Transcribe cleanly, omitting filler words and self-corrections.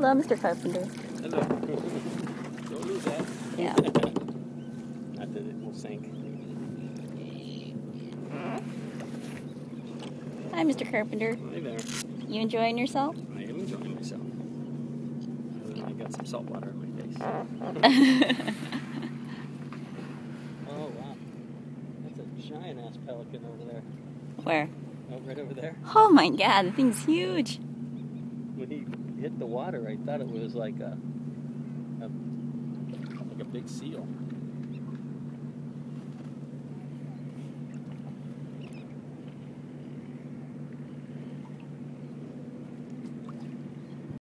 Hello, Mr. Carpenter. Hello. Don't lose that. Yeah. Not that it will sink. Hi, Mr. Carpenter. Hi there. You enjoying yourself? I am enjoying myself. I got some salt water in my face. Oh, wow. That's a giant-ass pelican over there. Where? Oh, right over there. Oh my God, the thing's huge. When he hit the water, I thought it was like a big seal.